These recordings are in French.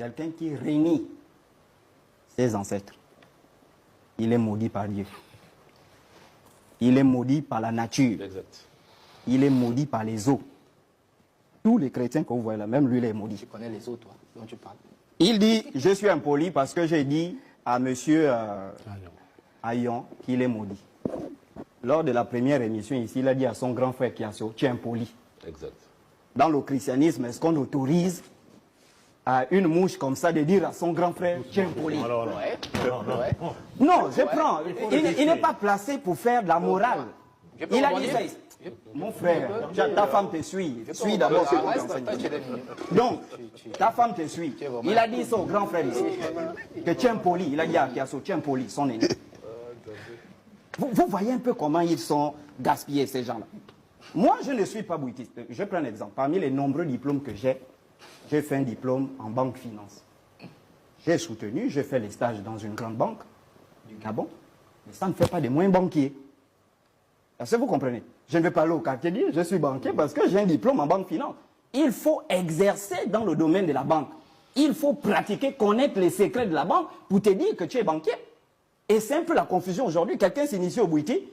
quelqu'un qui réunit ses ancêtres, il est maudit par Dieu. Il est maudit par la nature. Exact. Il est maudit par les eaux. Tous les chrétiens que vous voyez là, même lui, il est maudit. Tu connais les eaux, toi, dont tu parles. Il dit, je suis impoli parce que j'ai dit à monsieur Ayon qu'il est maudit. Lors de la première émission ici, il a dit à son grand frère Kiasso, tu es impoli. Exact. Dans le christianisme, est-ce qu'on autorise à une mouche comme ça de dire à son grand frère, tu es impoli? Ouais. Non, je prends. Il n'est pas placé pour faire de la morale. Il a dit ça. Mon frère, ta femme te suit. Suis d'abord ce qu'on t'enseigne. Donc, ta femme te suit. Il a dit ça au grand frère ici. Que tu es impoli. Il a dit à Kiasso, tu es impoli, son aîné. Vous voyez un peu comment ils sont gaspillés, ces gens-là. Moi, je ne suis pas bouddhiste. Je prends un exemple. Parmi les nombreux diplômes que j'ai fait un diplôme en banque finance. J'ai soutenu, j'ai fait les stages dans une grande banque du Gabon, mais ça ne fait pas de moi un banquier. Est-ce que vous comprenez? Je ne vais pas aller au quartier dire je suis banquier parce que j'ai un diplôme en banque finance. Il faut exercer dans le domaine de la banque. Il faut pratiquer, connaître les secrets de la banque pour te dire que tu es banquier. Et c'est un peu la confusion aujourd'hui. Quelqu'un s'initie au bouiti,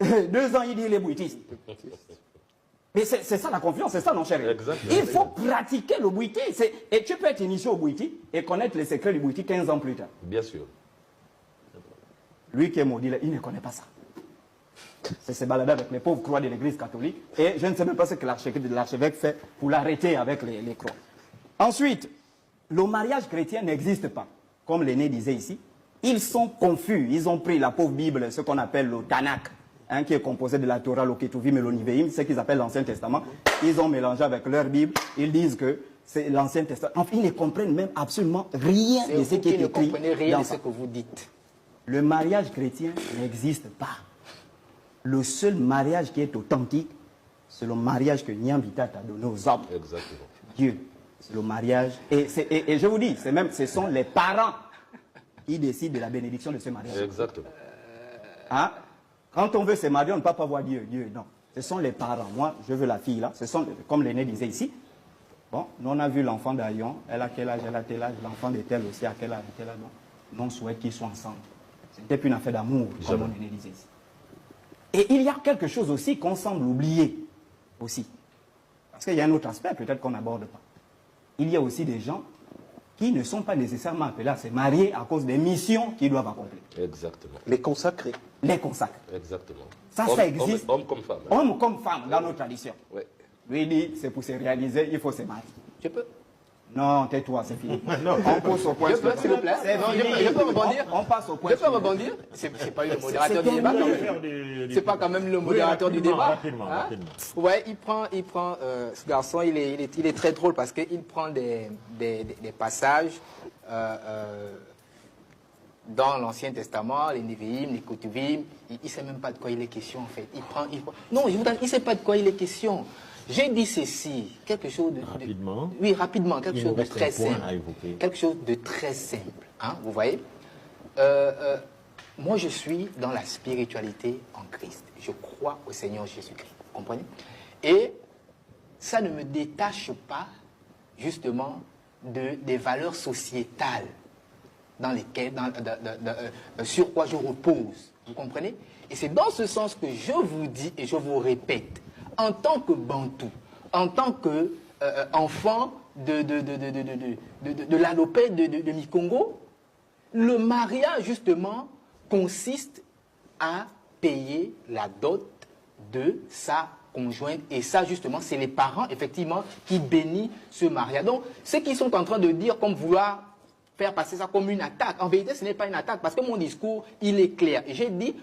2 ans il dit il est bouitiste. Mais c'est ça la confiance, c'est ça non chéri. Il faut pratiquer le bouiti. Et tu peux être initié au bouiti et connaître les secrets du bouiti 15 ans plus tard. Bien sûr. Lui qui est maudit, il ne connaît pas ça. C'est se balader avec les pauvres croix de l'église catholique. Et je ne sais même pas ce que l'archevêque fait pour l'arrêter avec les croix. Ensuite, le mariage chrétien n'existe pas. Comme l'aîné disait ici, ils sont confus. Ils ont pris la pauvre Bible, ce qu'on appelle le Tanakh, hein, qui est composé de la Torah, le Ketuvim et le Niveim, ce qu'ils appellent l'Ancien Testament. Ils ont mélangé avec leur Bible. Ils disent que c'est l'Ancien Testament. Enfin, ils ne comprennent même absolument rien de ce qui est écrit. Vous ne comprenez rien de ce que vous dites. Le mariage chrétien n'existe pas. Le seul mariage qui est authentique, c'est le mariage que Nyambita a donné aux hommes. Exactement. Dieu, c'est le mariage. Et je vous dis, ce sont les parents qui décident de la bénédiction de ce mariage. Exactement. Hein? Quand on veut se marier, on ne peut pas voir Dieu. Dieu, non. Ce sont les parents. Moi, je veux la fille là. Ce sont, comme l'aîné disait ici. Bon, nous on a vu l'enfant d'Ayon. Elle a quel âge? Elle a tel âge. L'enfant de tel aussi a quel âge? Tel âge. Non, on souhaite qu'ils soient ensemble. C'était plus une affaire d'amour, comme mon aîné disait ici. Et il y a quelque chose aussi qu'on semble oublier aussi. Parce qu'il y a un autre aspect peut-être qu'on n'aborde pas. Il y a aussi des gens qui ne sont pas nécessairement appelés à se marier à cause des missions qu'ils doivent accomplir. Exactement. Les consacrés. Les consacrés. Exactement. Ça existe. Homme comme femme. Hein. Homme comme femme dans nos traditions. Ouais. Lui dit, c'est pour se réaliser, il faut se marier. Je peux. Non, tais-toi, c'est fini. On passe au point. Je peux, s'il vous plaît. Je peux rebondir. On passe au point. Je peux rebondir. C'est pas le modérateur du débat. C'est pas quand même le modérateur du débat. Rapidement, Hein? rapidement. Ouais, il prend ce garçon, il est très drôle parce qu'il prend des passages dans l'Ancien Testament, les Nevi'im, les Ketuvim. Il ne sait même pas de quoi il est question en fait. Non, il ne sait pas de quoi il est question. J'ai dit ceci, quelque chose de... Rapidement. Oui, rapidement, quelque Il chose nous de reste très un point simple. à évoquer. Quelque chose de très simple, hein, vous voyez. Moi, je suis dans la spiritualité en Christ. Je crois au Seigneur Jésus-Christ, vous comprenez? Et ça ne me détache pas, justement, des valeurs sociétales dans lesquelles, sur quoi je repose, vous comprenez? Et c'est dans ce sens que je vous dis et je vous répète, en tant que Bantou, en tant que enfant de l'Alopé de Mikongo, le mariage, justement, consiste à payer la dot de sa conjointe. Et ça, justement, c'est les parents, effectivement, qui bénissent ce mariage. Donc, ceux qui sont en train de dire, comme vouloir faire passer ça comme une attaque, en vérité, ce n'est pas une attaque, parce que mon discours, il est clair. Et j'ai dit,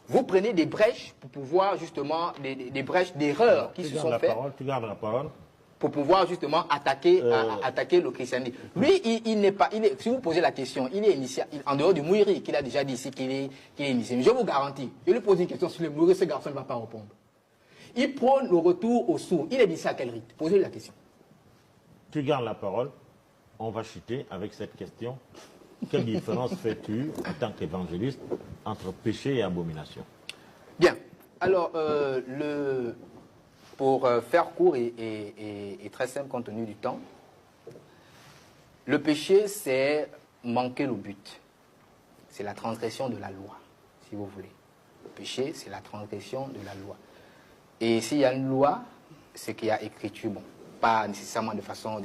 vous prenez des brèches pour pouvoir, justement, des brèches d'erreurs qui se sont faites. Tu gardes la parole. Pour pouvoir justement attaquer le christianisme. Lui, il n'est pas, si vous posez la question, il est initié, en dehors du Mouiri, qu'il a déjà dit ici qu'il est initié. Mais je vous garantis, je lui pose une question sur le Mouiri, ce garçon ne va pas répondre. Il prône le retour au sourd. Il est initié à quel rite? Posez-lui la question. Tu gardes la parole. On va chuter avec cette question. Quelle différence fais-tu, en tant qu'évangéliste, entre péché et abomination? Bien. Alors, pour faire court et très simple compte tenu du temps, Le péché, c'est manquer le but. C'est la transgression de la loi, si vous voulez. Le péché, c'est la transgression de la loi. Et s'il y a une loi, c'est qu'il y a écriture, bon, pas nécessairement de façon